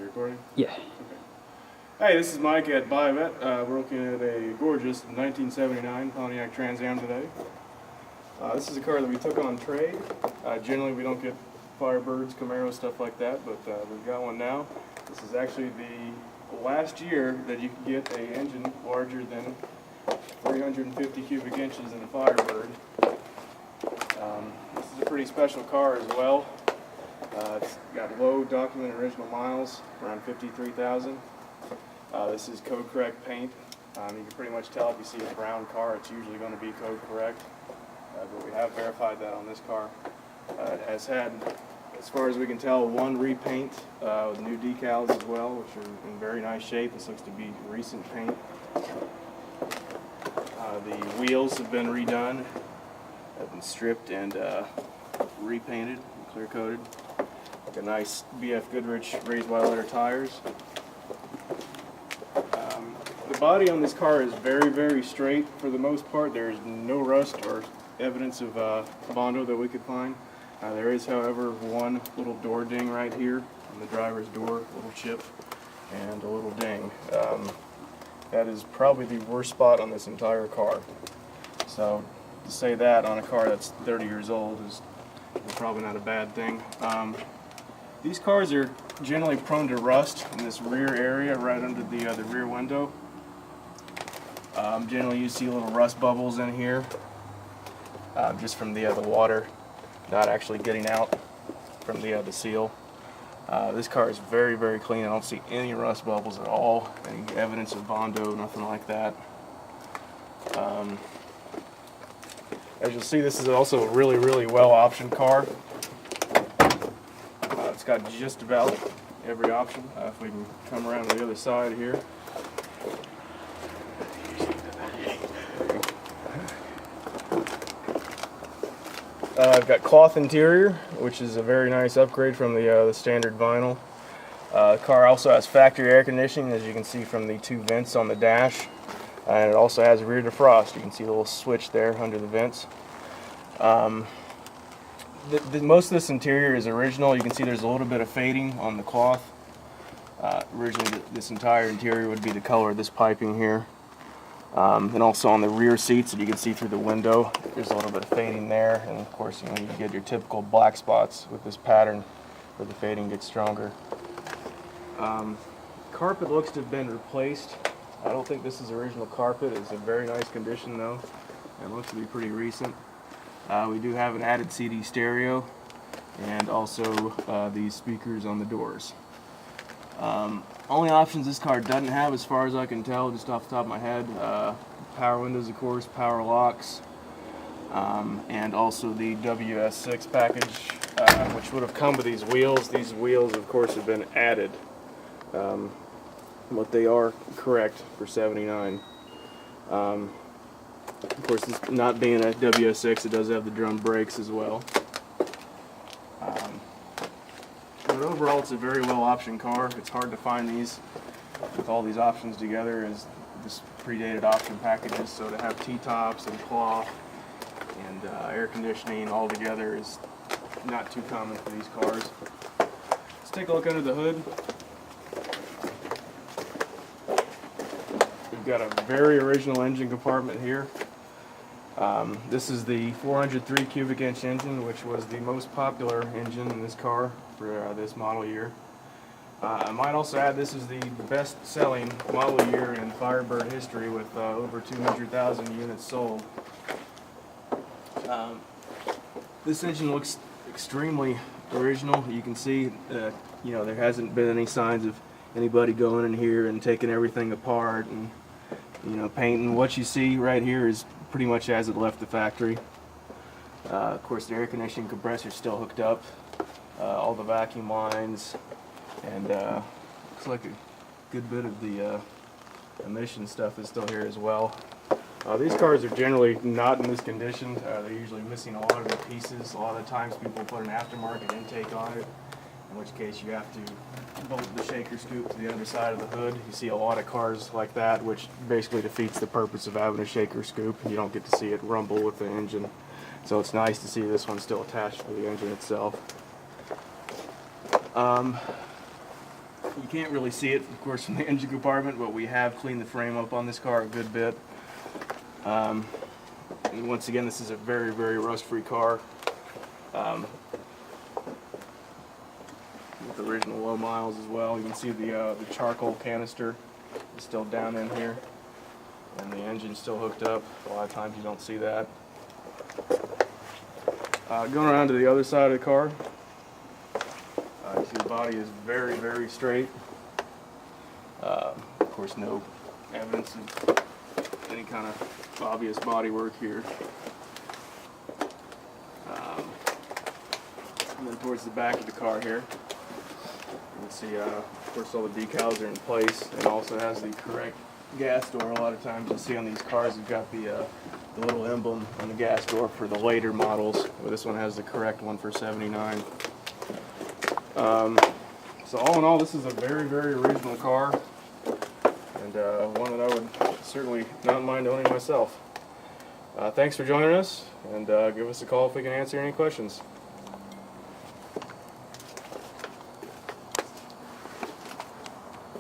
you recording? Yeah. Okay. Hey, this is Mike at Biovet. We're looking at a gorgeous 1979 Pontiac Trans Am today. This is a car that we took on trade. Generally, we don't get Firebirds, Camaros, stuff like that, but we've got one now. This is actually the last year that you can get an engine larger than 350 cubic inches in a Firebird. This is a pretty special car as well. It's got low documented original miles, around 53,000. This is code correct paint. You can pretty much tell if you see a brown car, it's usually going to be code correct. But we have verified that on this car. It has had, as far as we can tell, one repaint with new decals as well, which are in very nice shape. This looks to be recent paint. The wheels have been redone, have been stripped and repainted, clear coated. Like a nice BF Goodrich raised wide letter tires. The body on this car is very, very straight for the most part. There's no rust or evidence of Bondo that we could find. There is, however, one little door ding right here on the driver's door, a little chip and a little ding. That is probably the worst spot on this entire car. So to say that on a car that's 30 years old is probably not a bad thing. These cars are generally prone to rust in this rear area right under the rear window. Generally you see little rust bubbles in here just from the water not actually getting out from the seal. This car is very, very clean. I don't see any rust bubbles at all, any evidence of Bondo, nothing like that. As you'll see, this is also a really, really well optioned car. It's got just about every option. If we can come around to the other side here. I've got cloth interior, which is a very nice upgrade from the standard vinyl. The car also has factory air conditioning, as you can see from the two vents on the dash. And it also has rear defrost. You can see the little switch there under the vents. Most of this interior is original. You can see there's a little bit of fading on the cloth. Originally, this entire interior would be the color of this piping here. And also on the rear seats that you can see through the window, there's a little bit of fading there. And of course, you get your typical black spots with this pattern where the fading gets stronger. Carpet looks to have been replaced. I don't think this is original carpet. It's in very nice condition though. It looks to be pretty recent. We do have an added CD stereo and also these speakers on the doors. Only options this car doesn't have, as far as I can tell, just off the top of my head, power windows, of course, power locks, and also the WS6 package, which would have come with these wheels. These wheels, of course, have been added. But they are correct for 79. Of course, this not being a WS6, it does have the drum brakes as well. But overall, it's a very well optioned car. It's hard to find these with all these options together as this predated option packages. So to have T-tops and cloth and air conditioning all together is not too common for these cars. Let's take a look under the hood. We've got a very original engine compartment here. This is the 403 cubic inch engine, which was the most popular engine in this car for this model year. I might also add this is the best selling model year in Firebird history with over 200,000 units sold. This engine looks extremely original. You can see there hasn't been any signs of anybody going in here and taking everything apart and painting. What you see right here is pretty much as it left the factory. Of course, the air conditioning compressor is still hooked up. All the vacuum lines, and looks like a good bit of the emission stuff is still here as well. These cars are generally not in this condition. They're usually missing a lot of the pieces. A lot of the times people put an aftermarket intake on it, in which case you have to bolt the shaker scoop to the underside of the hood. You see a lot of cars like that, which basically defeats the purpose of having a shaker scoop. You don't get to see it rumble with the engine. So it's nice to see this one still attached to the engine itself. You can't really see it, of course, from the engine compartment, but we have cleaned the frame up on this car a good bit. And once again, this is a very, very rust-free car. With original low miles as well. You can see the charcoal canister is still down in here, and the engine's still hooked up. A lot of times you don't see that. Going around to the other side of the car, you see the body is very, very straight. Of course, no evidence of any kind of obvious body work here. And then towards the back of the car here, you can see, of course, all the decals are in place. It also has the correct gas door. A lot of times you'll see on these cars, you've got the little emblem on the gas door for the later models. Well, this one has the correct one for 79. So all in all, this is a very, very original car, and one that I would certainly not mind owning myself. Thanks for joining us, and give us a call if we can answer any questions.